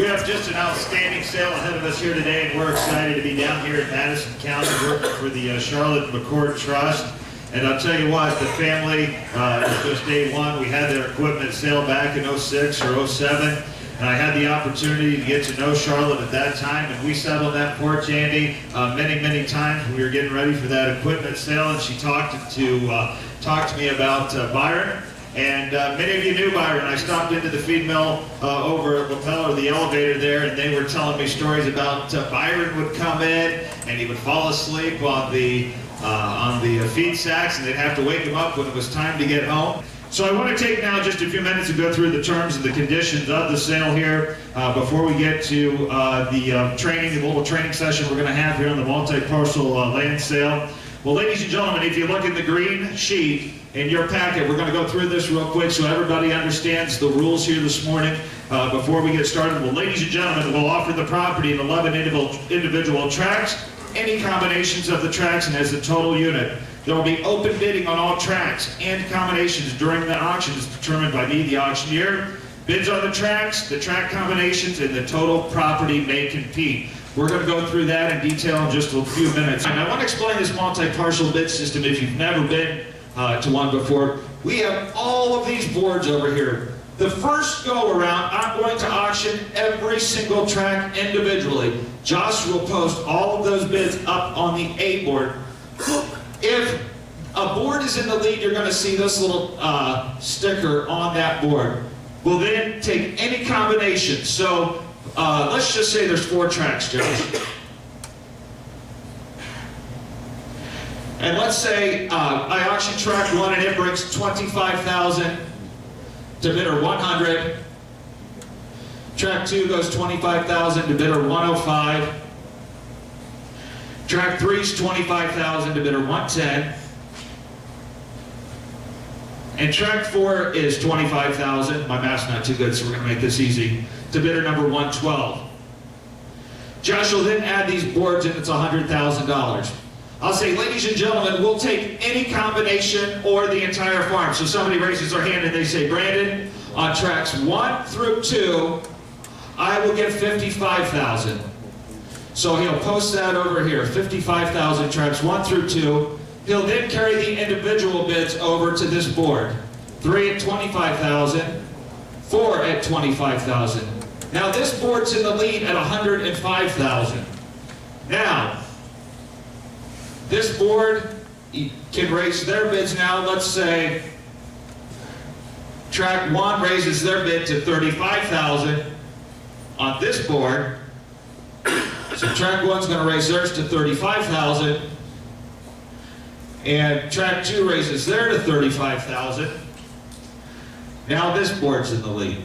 We have just an outstanding sale ahead of us here today, and we're excited to be down here in Madison County working for the Charlotte McCord Trust. And I'll tell you what, the family, it's just day one. We had their equipment sale back in 06 or 07, and I had the opportunity to get to know Charlotte at that time, and we sat on that porch, Andy, many times when we were getting ready for that equipment sale, and she talked to me about Byron. And many of you knew Byron. I stopped into the feed mill over at Lapel, or the elevator there, and they were telling me stories about Byron would come in and he would fall asleep on the feed sacks, and they'd have to wake him up when it was time to get home. So I want to take now just a few minutes to go through the terms and the conditions of the sale here before we get to the mobile training session we're going to have here on the multi-parcel land sale. Well, ladies and gentlemen, if you look at the green sheet in your packet, we're going to go through this real quick so everybody understands the rules here this morning before we get started. Well, ladies and gentlemen, we'll offer the property in 11 individual tracts, any combinations of the tracts, and as a total unit. There will be open bidding on all tracts and combinations during the auction is determined by me, the auctioneer. Bids on the tracts, the tract combinations, and the total property may compete. We're going to go through that in detail in just a few minutes. And I want to explain this multi-parcel bid system if you've never been to one before. We have all of these boards over here. The first go around, I'm going to auction every single tract individually. Josh will post all of those bids up on the A board. If a board is in the lead, you're going to see this little sticker on that board. We'll then take any combination. So let's just say there's 4 tracts, Josh. And let's say I auction tract 1 and it brings $25,000 to bidder 100. Tract 2 goes $25,000 to bidder 105. Tract 3 is $25,000 to bidder 110. And tract 4 is $25,000. My math's not too good, so we're going to make this easy. To bidder number 112. Josh will then add these boards and it's $100,000. I'll say, ladies and gentlemen, we'll take any combination or the entire farm. So somebody raises their hand and they say, Brandon, on tracts 1 through 2, I will get $55,000. So he'll post that over here, $55,000 tracts 1 through 2. He'll then carry the individual bids over to this board. 3 at $25,000, 4 at $25,000. Now this board's in the lead at $105,000. Now, this board can raise their bids now. Let's say tract 1 raises their bid to $35,000 on this board. So tract 1's going to raise theirs to $35,000. And tract 2 raises theirs to $35,000. Now this board's in the lead.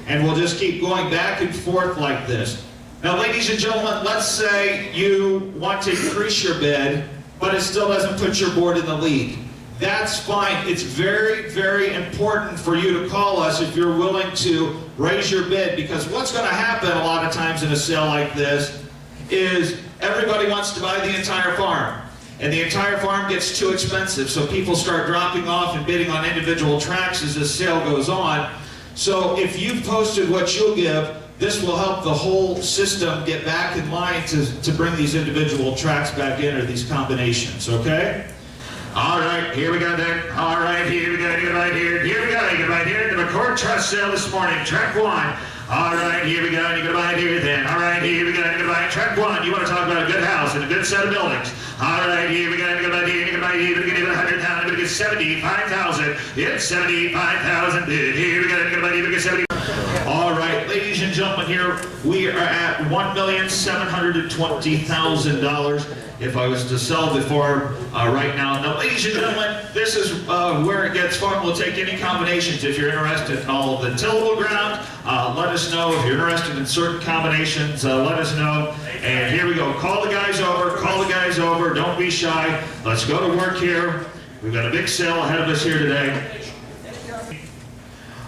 And we'll just keep going back and forth like this. Now, ladies and gentlemen, let's say you want to increase your bid, but it still doesn't put your board in the lead. That's fine. It's very important for you to call us if you're willing to raise your bid, because what's going to happen a lot of times in a sale like this is everybody wants to buy the entire farm. And the entire farm gets too expensive, so people start dropping off and bidding on individual tracts as this sale goes on. So if you've posted what you'll give, this will help the whole system get back in line to bring these individual tracts back in, or these combinations, okay? All right, here we go then. All right, here we go, you get right here. Here we go, you get right here. The McCord Trust sale this morning, tract 1. All right, here we go, and you get right here then. All right, here we go, and you get right tract 1. You want to talk about a good house and a good set of buildings. All right, here we go, and you get right here, and you get right here. You're going to get $100,000, you're going to get $75,000. It's $75,000 bid. Here we go, and you get right here, you get $70,000. All right, ladies and gentlemen, here we are at $1,720,000 if I was to sell the farm right now. Now, ladies and gentlemen, this is where it gets fun. We'll take any combinations. If you're interested in all of the tillable ground, let us know. If you're interested in certain combinations, let us know. And here we go. Call the guys over. Call the guys over. Don't be shy. Let's go to work here. We've got a big sale ahead of us here today.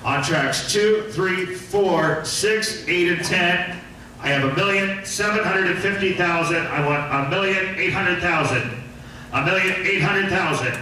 On tracts 2, 3, 4, 6, 8, and 10, I have $1,750,000. I want $1,800,000. $1,800,000.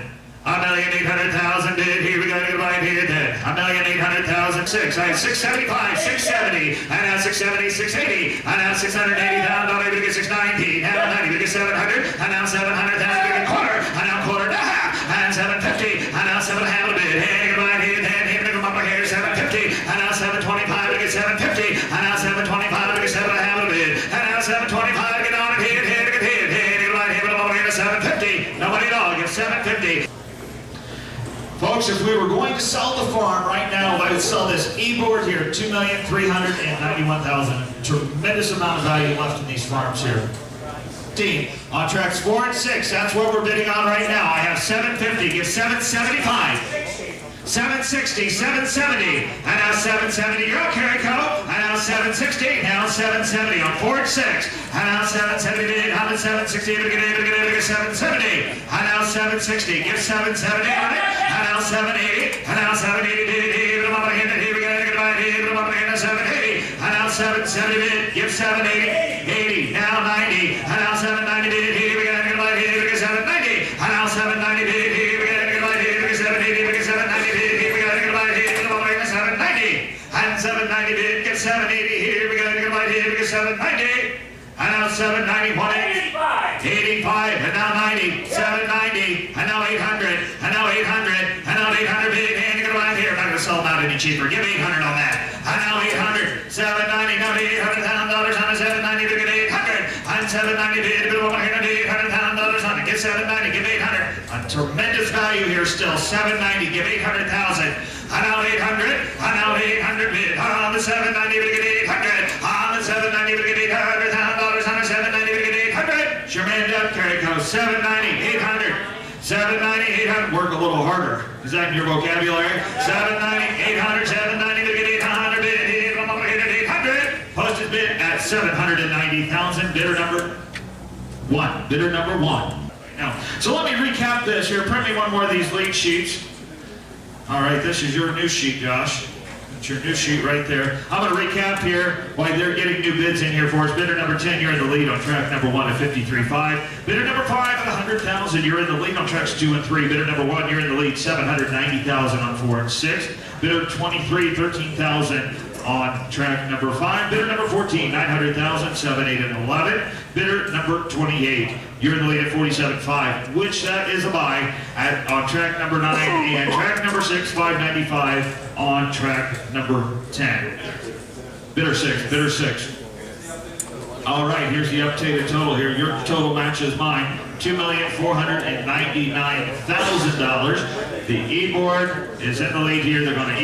1,800,000 bid. Here we go. Get right here then. 1,800,000. Six. I have 675, 670. And now 670, 680. And now $680,000. We get 690. Now 90. We get 700. And now 700,000. We get quarter. And now quarter and a half. And 750. And now 7 and a half a bid. Hey, get right here then. Here we come up here. 750. And now 725. We get 750. And now 725. We get 7 and a half a bid. And now 725. Get on it. Hit. Get right here. Over here to 750. Nobody at all. Get 750. Folks, if we were going to sell the farm right now, I would sell this e-board here, $2,391,000. Tremendous amount of value left in these farms here. On tracks 4 and 6, that's what we're bidding on right now. I have 750, give 775. 760, 770, and now 770, you're okay, Rico. And now 760, now 770 on 4 and 6. And now 770 bid, how about 760, we get 770. And now 760, give 770 on it. And now 780, and now 780 bid, here we go, here 780. And now 770 bid, give 780, 80, now 90. And now 790 bid, here we go, here we get 790. And now 790 bid, here we get 780, we get 790 bid, here we go, here 790. And 790 bid, get 780, here we go, here we get 790. And now 790, 85, and now 90, 790, and now 800, and now 800, and now 800 bid, and you're going to here, I'm not going to sell them out any cheaper, give 800 on that. And now 800, 790, now $800,000 on the 790, we get 800, and 790 bid, $800,000 on it, get 790, give 800. A tremendous value here still, 790, give 800,000. And now 800, and now 800 bid, on the 790, we get 800, on the 790, we get $800,000 on the 790, we get 800. Sherman Depp, carry goes 790, 800, 790, 800. Work a little harder. Is that in your vocabulary? 790, 800, 790, we get 800 bid, 800. Posted bid at 790,000. Bidder number 1. Bidder number 1. Now, so let me recap this here. Print me one more of these lead sheets. All right, this is your new sheet, Josh. That's your new sheet right there. I'm going to recap here why they're getting new bids in here for us. Bidder number 10, you're in the lead on track number 1 at 53.5. Bidder number 5 at 100,000, you're in the lead on tracks 2 and 3. Bidder number 1, you're in the lead 790,000 on 4 and 6. Bidder 23, 13,000 on track number 5. Bidder number 14, 900,000, 7, 8, and 11. Bidder number 28, you're in the lead at 47.5, which is a buy on track number 9, and track number 6, 595 on track number 10. Bidder 6. All right, here's the updated total here. Your total matches mine, $2,499,000. The e-board is in the lead here. They're going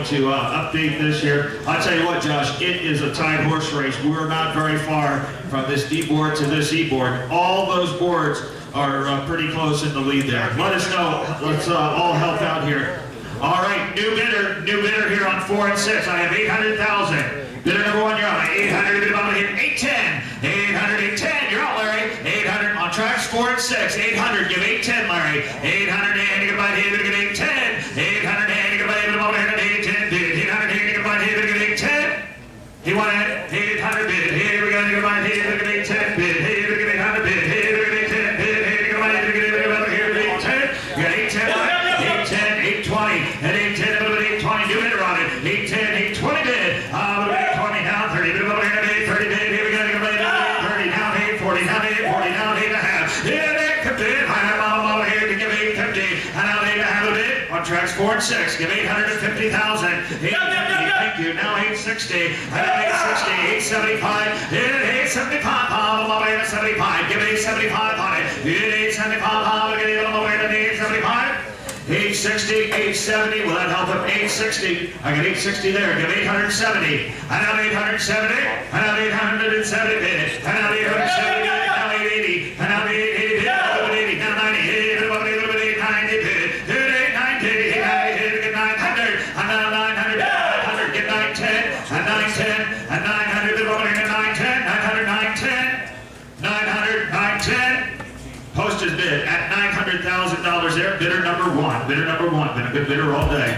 to update this here. I'll tell you what, Josh, it is a tight horse race. We're not very far from this D-board to this e-board. All those boards are pretty close in the lead there. Let us know. Let's all help out here. All right, new bidder here on 4 and 6. I have 800,000. Bidder number 1, you're on 800. Bid on here, 810. 800, 810. You're on, Larry. 800 on tracks 4 and 6. 800. Give 810, Larry. 800 and you can buy here. Get 810. 800 and you can buy here. Over here. 810 bid. 800 and you can buy here. Get 810. He wanted 800 bid. Here we go. You can buy here. Get 810 bid. Here we get 800 bid. Here we get 810 bid. Here you can buy here. Get over here. 810. You got 810. 810. 820. And 810. 820. New bidder on it. 810. 820 bid. 820 down. 30 bid. Over here. 30 bid. Here we go. You can buy 30 down. 840 down. 840 down. 8.5. Here they come bid. I have all over here to give 850. And now 8.5 a bid on tracks 4 and 6. Give 850,000. 850. Thank you. Now 860. And now 860. 875. Hit 875. All over here to 75. Give 875 on it. Hit 875. All over here to 875. 860, 870, will that help him? 860, I got 860 there, give 870, I now 870, I now 870 bid, I now 870 bid, now 880, I now 880 bid, now 880, now 90, 890 bid, 890, 890, get 900, and now 900 bid, 900, get 910, and 910, and 900 bid, over here, 910, 900, 910, 900, 910. Posted bid at $900,000 there. Bidder number 1. Bidder number 1. Been a good bidder all day.